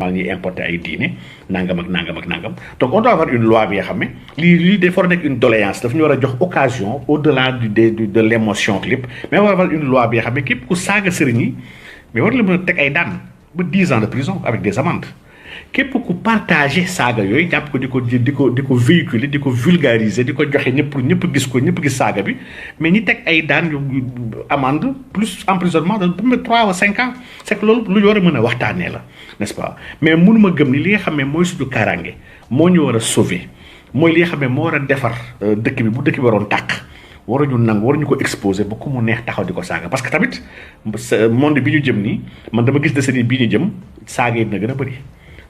maa ngi importer ay diine nangam ak nangam ak nangam donc on doit avoir une loi bi nga xam ne lii day for nekk une doléance daf ñu war a jox occasion au delà de l' émotion lépp mais on va avoir une loi bi nga xam ne képp ku saaga sëriñ yi mais war la mën a teg ay daan ba 10 ans de prison avec des amendes képp ku partagé saaga yooyu jàpp ko di ko véhiculer di ko vulgariser di ko joxe ñëpp gis ko ñëpp gis saaga bi mais ñi teg ay daan yu amende plus emprisonnement de 3 ou 5 ans c'est que loolu lu ñu war a mën a waxtaanee la n'est-ce pas mais mënuma gëm ni li nga xam ne mooy suñu kaaraange moo ñu war a sauver mooy li nga xam ne moo war a defar dëkk bi bu dëkk bi waroon tàq waruñu nangu waruñu ko exposer ba ku mu neex taxaw di ko saaga parce que tamit monde bi ñu jëm nii man dama gis décennie bii ñu jëm saaga yi dina gën a bëri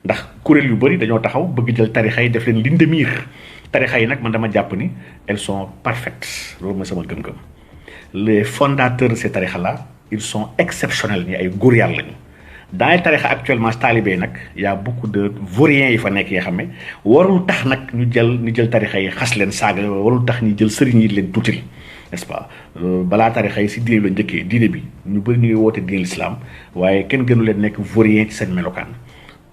ndax kuréel yu bëri dañoo taxaw bëgg jël tarixa yi def leen ligne de mire tarixa yi nag man dama jàpp ni elles sont parfaites loolu mooy sama gëm-gëm les fondateurs de ces tarixa là ils sont exceptionnels ñi ay góor yàlla lañu dans les tarixa actuellement talibé nag y a beaucoup de vauriens yi fa nekk yoo xam ne warul tax nag ñu jël tarixa yi xas leen saaga warul tax ñu jël sëriñ yi leen tuutil n'est-ce pas balaa tarixa yi si diine la njëkkee diine bi ñu bëri ñu ngi woote diine l'islam waaye kenn gënu leen nekk vaurien ci seen melokaan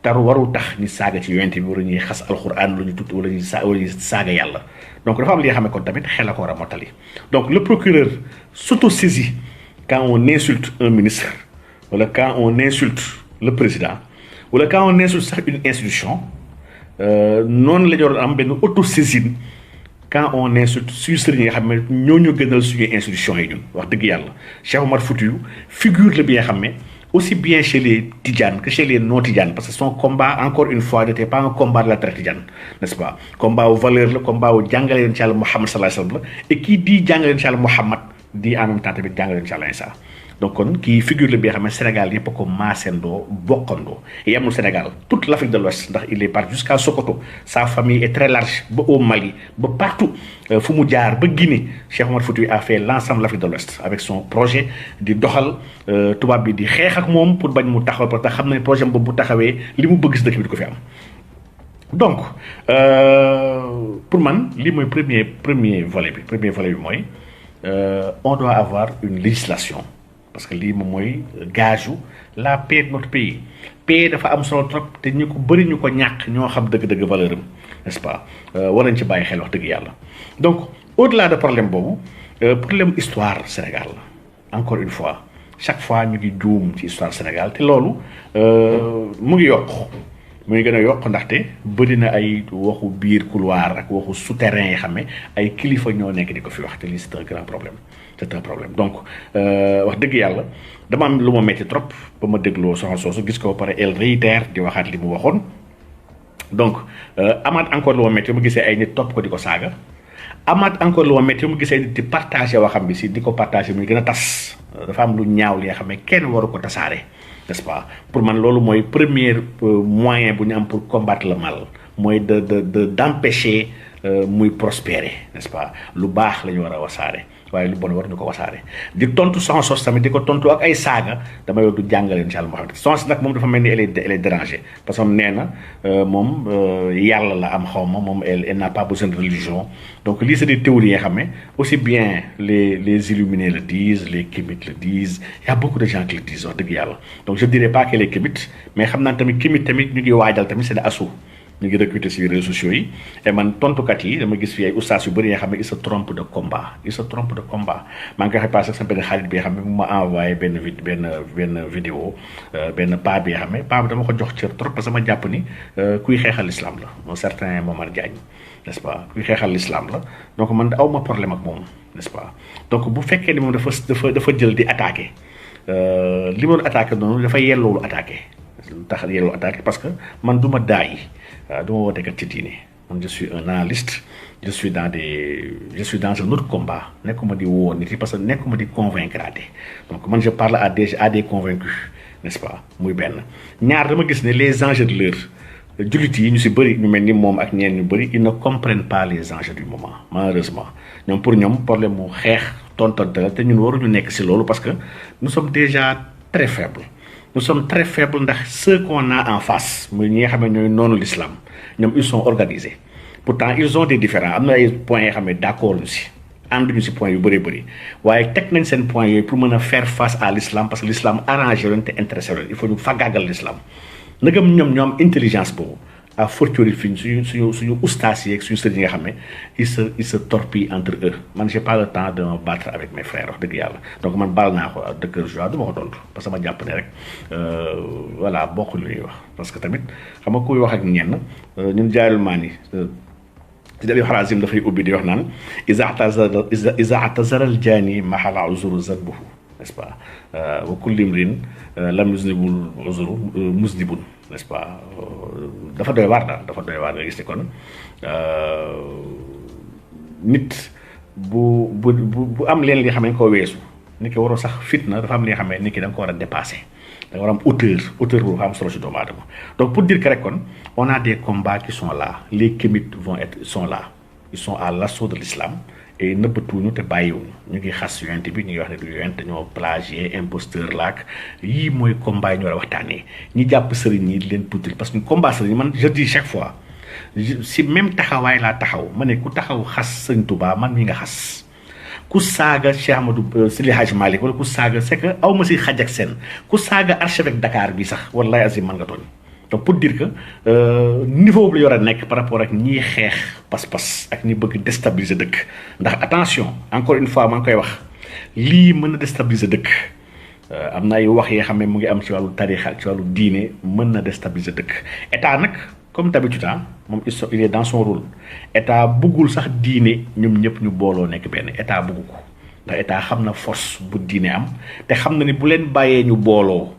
taru warul tax ni saaga ci yonent bi wala ñuy xas alxuraan la ñu tudd wala ñuy saaga yàlla donc dafa am li nga xam ne kon tamit xel a ko war a mottali donc le procureur s'autosaisit quand on insulte un ministre wala quand on insulte le président wala quand on insulte sax une institution noonu la ñu war a am benn autosaisine quand on insulte suñu sëriñ yi nga xam ne ñooñu gënal suñuy institution yi ñun wax dëgg yàlla Cheikh Omar Foutiyou figure la bi nga xam ne aussi bien chez les Tidjanes que chez les non-Tidjanes, parce que son combat, encore une fois, n'était pas un combat de la traite Tidjane, n'est-ce pas? Combat aux valeurs, le combat au Djangalen Tchal Mohamed sallallahu alayhi wa sallam, et qui dit Djangalen Tchal Mohamed, dit en même temps Djangalen Tchal Insa. Donc, qui figure le bien, mais Sénégal, il n'y a pas comme Massendo, Bokondo, et il y a le Sénégal, toute l'Afrique de l'Ouest, il est parti jusqu'à Sokoto, sa famille est très large, au Mali, partout, Foumoudjar, Guinée, Cheikh Omar Foutiyou a fait l'ensemble de l'Afrique de l'Ouest avec son projet de Dohal, tubaab bi di xeex ak moom pour bañ mu taxaw parce que xam ne projet boobu bu taxawee li mu bëgg si dëkk bi di ko fi am donc pour man lii mooy premier volet bi mooy on doit avoir une législation parce que lii moom mooy gage la paix de notre pays paix dafa am solo trop te ñu ko bëri ñu ko ñàkk ñoo xam dëgg-dëgg valeur am n'est-ce pas war nañ ci bàyyi xel wax dëgg yàlla donc au-delà de problème boobu problème histoire Sénégal la encore une fois chaque fois ñu ngi juum ci histoire Sénégal te loolu mu ngi yokk mu ngi gën a yokk ndaxte bëri na ay waxu biir couloir ak waxu souterrain yi xam ne ay kilifa ñoo nekk di ko fi wax te lii c'est un grand problème c'est un problème donc wax dëgg yàlla dama am lu ma metti trop ba ma dégloo soxna soosu gis ko ba pare elle réitère di waxaat li mu waxoon donc amaat encore lu ma metti ma gisee ay nit topp ko di ko saaga amaat encore lu ma métti mu gisee nit di partagé waxam bi si di ko partagé muy gën a tas dafa am lu ñaaw li nga xam ne kenn waru ko tasaare n'est-ce pas pour man loolu mooy premier moyen bu ñu am pour combattre le mal mooy d'empêcher muy prospérer n'est-ce pas lu baax la ñu war a wasaare waaye lu bon war ñu ko wasaare di tontu Soxna Sos tamit di ko tontu ak ay saaga dama yow du jàngale incha allah Muhammad Soxna Sos nag moom dafa mel ni elle est dérangée parce que nee na moom yàlla la am xaw ma moom elle n'a pas besoin de religion donc lii c'est des théories yoo xam ne aussi bien les illuminés le disent les kémites le disent il y a beaucoup de gens qui le disent wax dëgg yàlla donc je dirais pas qu'elle est kémite mais xam naa tamit kémite tamit ñu ngi waajal tamit c'est de asu ñu ngi recruter ci réseaux sociaux yi et man tontukat yi dama gis fi ay oustaz yu bëri yoo xam ne il se trompe de combat maa ngi koy passé sama benn xarit bi nga xam ne mu ma envoyé benn vidéo benn paa bi nga xam ne paa bi dama ko jox cër trop parce que ma jàpp ni kuy xeexal l'islam la un certain Momar Diagne n'est-ce pas kuy xeexal l'islam la donc man aw ma problème ak moom n'est-ce pas donc bu fekkee ni moom dafa jël di attaqué li ma doon attaqué noonu dafa yelloolu attaqué tax yelloo attaqué parce que man du ma daay du ma wootekat ci diine man je suis un analyste je suis dans un autre combat nekkuma di woo nit yi parce que nekkuma di convaincre donc man je parle à des convaincus n'est-ce pas muy benn ñaar dama gis ne les enjeux de l'heure jullit yi ñu si bëri ñu mel ni moom ak ñeen ñu bëri ils ne comprennent pas les enjeux du moment malheureusement ñoom pour ñoom problème mu xeex tontonte la te ñun waruñu nekk si loolu parce que nous sommes déjà très faibles nous sommes très faibles ndax ceux qu'on a en face muy ñi nga xam ne ñooy noonu l'islam ñoom ils sont organisés pourtant ils ont des différends am na ay points yoo xam ne d'accord ñu si ànduñu si points yu bëri waaye teg nañ seen points yooyu pour mën a faire face à l'islam parce que l'islam arrangé leen te intéressé leen il faut ñu faggaagal l'islam ndegam ñoom intelligence boobu à fortiori fi suñu ustaas yi ak suñu sëriñ yi nga xam ne ils se torpillent entre eux man j'ai pas le temps de me battre avec mes frères wax dëgg yàlla donc man baal naa ko de cœur joie du ma ko tontu parce que ma jàpp ne rek voilà bokkul lu ñuy wax parce que tamit xam nga kuy wax ak ñenn ñun jaayul maan yi ci dali Harazim dafay ubbi di wax naan iza atazara al jaani mahala uzuru zadbuhu n'est-ce pas wa kulli imrin lam yuznibul uzuru muznibun n'est-ce pas dafa doy waar daal dafa doy waar nga gis ne kon nit bu am leen li xam ne koo weesu nit ki waroo sax fitna dafa am li nga xam ne nit ki da nga ko war a dépasser da nga war a am hauteur bu am solo si doomu aadama donc pour dire que rek kon on a des combats qui sont là les kémites sont là ils sont à l'assaut de l'islam et nëbbatuñu te bàyyiwuñu ñu ngi xas yonent bi ñu ngi wax ne du yonent dañoo plagier imposteur laak yii mooy combat yi ñu war a waxtaanee ñi jàpp sëriñ ñi di leen tuutil parce que combat sëriñ man je dis chaque fois si même taxawaay laa taxaw ma ne ku taxaw xas sëriñ Touba man mi nga xas ku saaga Cheikh Amadou Seydi Hadji Malick wala ku saaga c'est que aw ma si xaj ak seen ku saaga archevêque Dakar bi sax wallahi azim man nga tooñ donc pour dire que niveau bi la yor a nekk par rapport ak ñiy xeex pas-pas ak ñi bëgg déstabiliser dëkk ndax attention encore une fois maa ngi koy wax lii mën na déstabiliser dëkk am na ay wax yoo xam ne mu ngi am ci wàllu tarixa ci wàllu diine mën na déstabiliser dëkk état nag comme d'habitude moom il est dans son rôle état buggul sax diine ñoom ñëpp ñu booloo nekk benn état buggu ko ndax état xam na force bu diine am te xam na ni bu leen bàyyee ñu booloo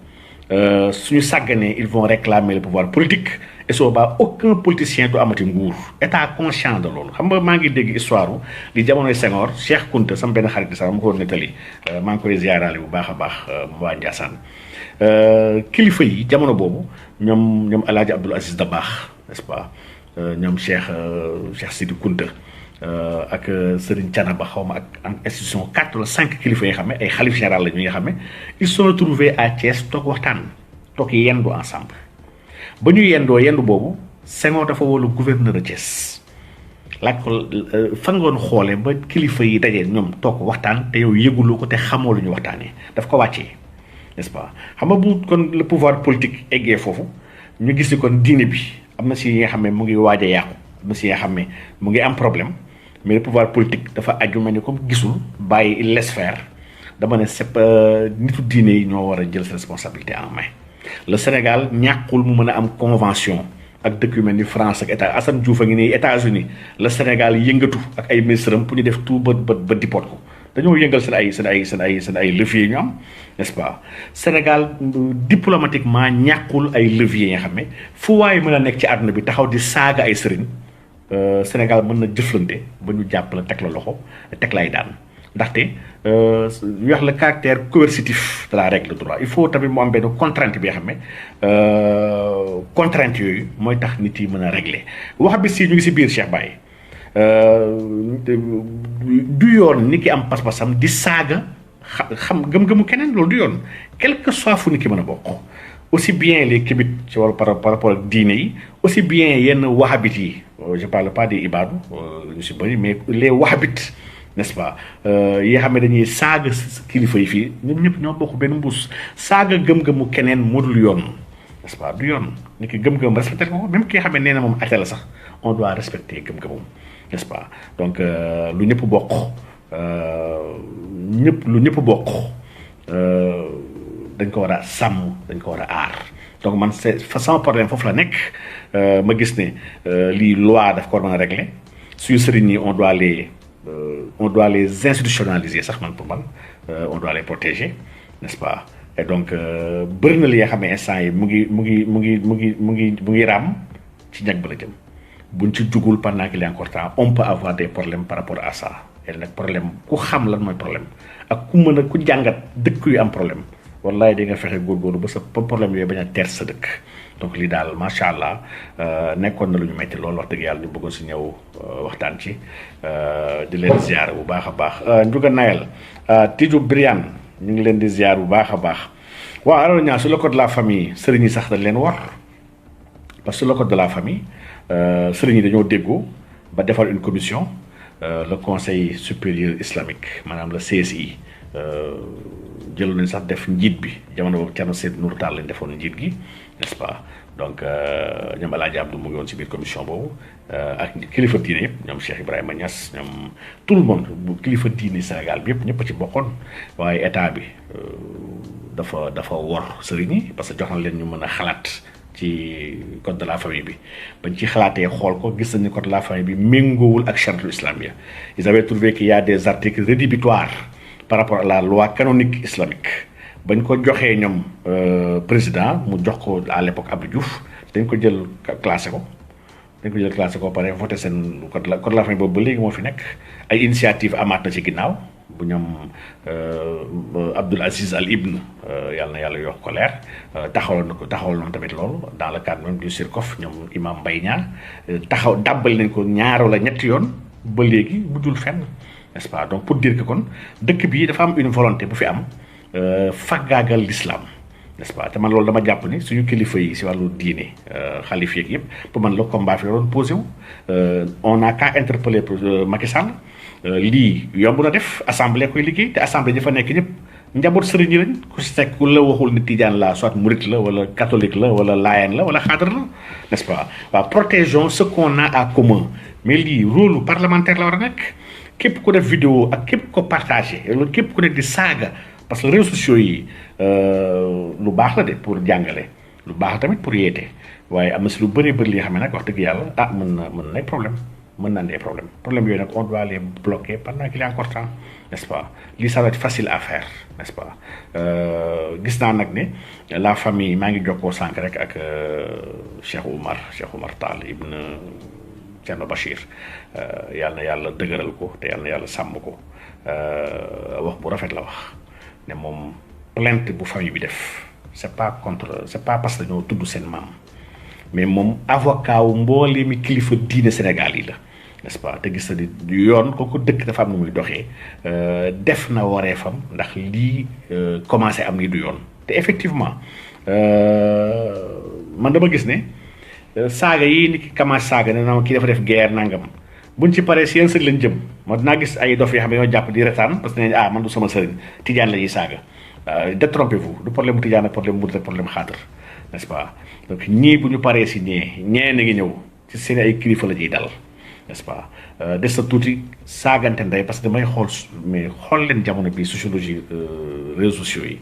suñu sàgganee ils vont réclamer le pouvoir politique et soo ba aucun politicien du amati nguur état conscient de loolu xam nga maa ngi dégg histoire li jamonoy Senghor Cheikh Kounta sama benn xarit sax ma ko nettali maa ngi koy ziaraale bu baax a baax waa Ndiassane kilifa yi jamono boobu ñoom El Hadj Abdoul Aziz Dabakh n'est-ce pas ñoom Cheikh Sidi Kounta ak Serigne Thiénaba xaw ma ak institution 4 wala 5 kilifa yi nga xam ne ay xalif général la ñu nga xam ne ils sont retrouvés à Thiès toog waxtaan toog yendu ensemble ba ñu yendu boobu Senghor dafa woo gouverneur de Thiès laaj ko fan nga doon xoolee ba kilifa yi dajee ñoom toog waxtaan te yow yëguloo ko te xamoo lu ñu waxtaanee daf ko wàccee n'est-ce pas xam nga bu kon le pouvoir politique eggee foofu ñu gis ni kon diine bi am na si yi nga xam ne mu ngi waaj a yàqu am na si yi nga xam ne mu ngi am problème mais le pouvoir politique dafa aju mel ni comme gisul bàyyi il laisse faire dama ne c'est nitu diine yi ñoo war a jël sa responsabilité en main le Sénégal ñàkkul mu mën a am convention ak dëkk yu mel ni France ak état Assane Diouf a ngi nii États-Unis le Sénégal yëngatu ak ay ministres am pour ñu def tout ba dipot ko dañoo yëngal seen ay leviers ñu am n'est-ce pas Sénégal diplomatiquement ñàkkul ay leviers yi nga xam ne fu waaye mën a nekk ci àdduna bi taxaw di saaga ay sëriñ Sénégal mën na jëflante ba ñu jàpp la teg la loxo teg lay daan ndaxte ñu wax le caractère coercitif de la règle de droit il faut tamit mu am benn contrainte bi nga xam ne contrainte yooyu mooy tax nit yi mën a régler wax bi si ñu ngi si biir Cheikh Baye du yoon nit ki am pas-pasam di saaga xam gëm-gëmu keneen loolu du yoon quel que soit fu nit ki mën a bokk aussi bien les kibit ci wàllu par rapport ak diine yi aussi bien yenn wahabit yi je parle pas des ibaadu ñu si bëri mais les wahabit n'est-ce pas yi nga xam ne dañuy saaga kilifa yi fii ñun ñëpp ñoo bokk benn mbuus saaga gëm-gëmu keneen moo dul yoon n'est-ce pas du yoon nit ki gëm-gëm respecté ko même ki nga xam ne nee na moom athée la sax on doit respecter gëm-gëmum n'est-ce pas donc lu ñëpp bokk lu ñëpp bokk dañ ko war a sàmm dañ ko war a aar donc man c'est sama problème foofu la nekk ma gis ne lii loi daf ko war mën a régler suñu sëriñ yi on doit les institutionnaliser sax man pour man on doit les protéger n'est-ce pas et donc bëri na li nga xam ne instant yi mu ngi raam ci ñag ba la jëm buñ ci jugul pendant qu'il est encore temps on peut avoir des problèmes par rapport à ça et nag problème ku xam lan mooy problème ak ku mën a ku jàngat dëkk yu am problème wallahi di nga fexe góorgóorlu ba sa problème yooyu bañ a teer sa dëkk donc lii daal macha allah nekkoon na lu ñu metti loolu wax dëgg yàlla ñu bëggoon si ñëw waxtaan ci di leen ziar bu baax a baax Ndiouga Nayel Tidjou Briane ñu ngi leen di ziar bu baax a baax waaw alors ñaa sur le code de la famille sëriñ yi sax dañ leen war parce que sur le code de la famille sëriñ yi dañoo déggoo ba defal une commission le conseil supérieur islamique maanaam le CSI jëloon nañ sax def njiit bi jamono boobu Thierno Seydou Nourou Tall lañ defoon njiit gi n'est-ce pas donc ñoom El Hadj Abdou mu ngi woon ci biir commission boobu ak kilifa diine yëpp ñoom Cheikh Ibrahima Niass ñoom tout le monde bu kilifa diine Sénégal bi yëpp ñëpp a ci bokkoon waaye état bi dafa wor sëriñ yi parce que jox na leen ñu mën a xalaat ci code de la famille bi bañ ci xalaatee xool ko gis nañu code de la famille bi méngoowul ak chariatul islamia. Ils avaient trouvé qu'il y a des articles rédhibitoires par rapport à la loi canonique islamique bañ ko joxee ñoom président mu jox ko à l'époque Abdou Diouf dañ ko jël classé ko pare voté seen code de la famille boobu ba léegi moo fi nekk ay initiative amaat na ci ginnaaw bu ñoom Abdoul Aziz Al Ibn yàlla na yàlla yokk ko leer taxawal tamit loolu dans le cadre même du SIRCOF ñoom imam Mbaye Niang taxaw dàbbal nañ ko ñaar wala ñetti yoon ba léegi mujjul fenn, n'est-ce pas. Donc pour dire que kon dëkk bi dafa am une volonté bu fi am faggaagal l'islam, n'est-ce pas. te man loolu dama jàpp ni suñu kilifa yi si wàllu diine xalif yeeg yëpp pour man le combat fi doon posé wu on a qu'à interpeller Macky Sall lii yomb na def assemblée koy liggéey te assemblée ñi fa nekk ñëpp njaboot sëriñ yi lañ ku si nekk ku la waxul ni tijaan la soit murit la wala catholique la wala laayeen la wala xaadar la, n'est-ce pas. waaw protégeons ce qu'on a à commun, mais lii rôle parlementaire la war a nekk. képp ku def vidéo ak képp ko partagé loolu képp ku nekk di saaga parce que réseaux sociaux yi lu baax la de pour jàngale lu baax tamit pour yeete waaye am na si lu bëri bëri li nga xam ne nag wax dëgg yàlla mën na ay problème mën na ay problème yooyu nag on doit les bloquer pendant qu'il est encore temps, n'est-ce pas. lii ça va être facile à faire, n'est-ce pas. gis naa nag ne la famille maa ngi jokkoo sànq rek ak Cheikh Oumar Tall ibn Thierno Bachir yàlla na yàlla dëgëral ko te yàlla na yàlla sàmm ko wax bu rafet la wax ne moom plainte bu famille bi def c'est pas parce que dañoo tudd seen maam mais moom avocat wu mboolee mi kilifa diine Sénégal yi la, n'est-ce pas. te gis na di yoon kooku dëkk dafa am nu muy doxee def na wareefam ndax lii commencé am ni du yoon te effectivement man dama gis ne saaga yi ni ki commencé saaga ne na kii dafa def guerre nangam buñ ci paree si yéen sëriñ lañ jëm moo dinaa gis ay dof yoo xam ne ñoo jàpp di retaan parce que ne man du sama sëriñ tijaan la ñuy saaga détrompez-vous du problème bu tijaan ak problème murit ak problème xaatar, n'est-ce pas. donc ñii bu ñu paree si ñee na ngi ñëw ci seen ay kilifa la ñuy dal, n'est-ce pas. des sa tuuti saagante ndey parce que damay xool leen jamono bi sociologie réseaux sociaux yi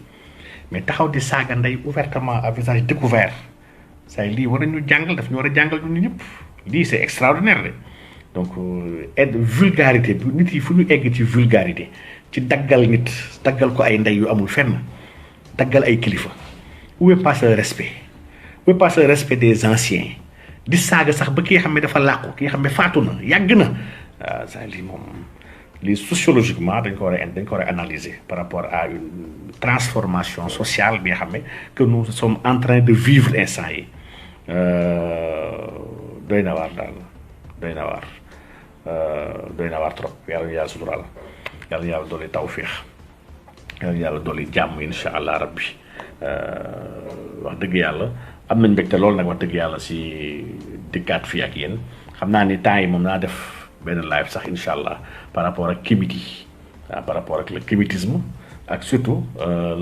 mais taxaw di saaga ndey ouvertement à visage découvert say lii war nañu jàngal daf ñu war a jàngal ñun ñëpp lii c'est extraordinaire de. donc vulgarité bi nit yi fu ñu egg ci vulgarité ci daggal nit daggal ko ay ndey yu amul fenn daggal ay kilifa où est passé le respect, où est passé le respect des anciens di saaga sax ba ki nga xam ne dafa làqu ki nga xam ne faatu na yàgg na ça lii moom lii sociologiquement dañ ko war a analyser par rapport à une transformation sociale bi nga xam ne que nous sommes en train de vivre instant yi doy na waar daal doy na waar trop. yàlla suturaal yàlla dooli tawfiix yàlla dooli jàmm insha allah rabbi. wax dëgg yàlla am nañ mbégte loolu nag wax dëgg yàlla si dikkaat fii ak yéen xam naa ni temps yi moom naa def benn live sax insha allah par rapport ak kémiti par rapport ak le kémitisme ak surtout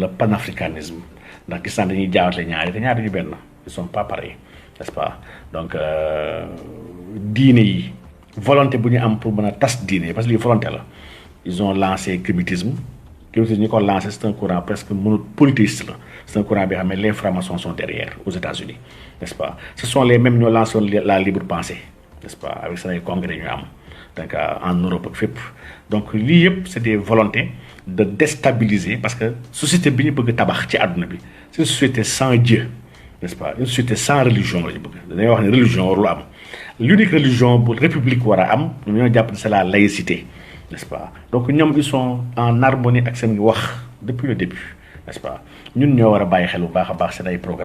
le panafricanisme ndax gis naa dañuy jaawatale ñaari te ñaari ñu benn ils sont pas pareils, n'est-ce pas. donc diine yi volonté bu ñu am pour mën a tas diine parce que lii volonté la ils ont lancé kémitisme ñu ko lancé c'est un courant presque polythéiste la c'est un courant bi xam ne les francs-maçons sont derrière aux États-Unis, n'est-ce pas. ce sont les mêmes ñoo lancé la libre pensée, n'est-ce pas, avec seen ay congrès ñu am donc en Europe ak fépp. donc lii yëpp c'est des volontés de déstabiliser parce que société bi ñu bëgg tabax ci àdduna bi c'est une société sans Dieu, n'est-ce pas, une société sans religion la ñu bëgg. dañuy wax ne religion warul am, l'unique religion bu république war a am ñoom ñoo jàpp ne c'est la laïcité, n'est-ce pas. donc ñoom ils sont en harmonie ak seen wax depuis le début, n'est-ce pas. ñun ñoo war a bàyyi xel bu baax a baax seen ay programme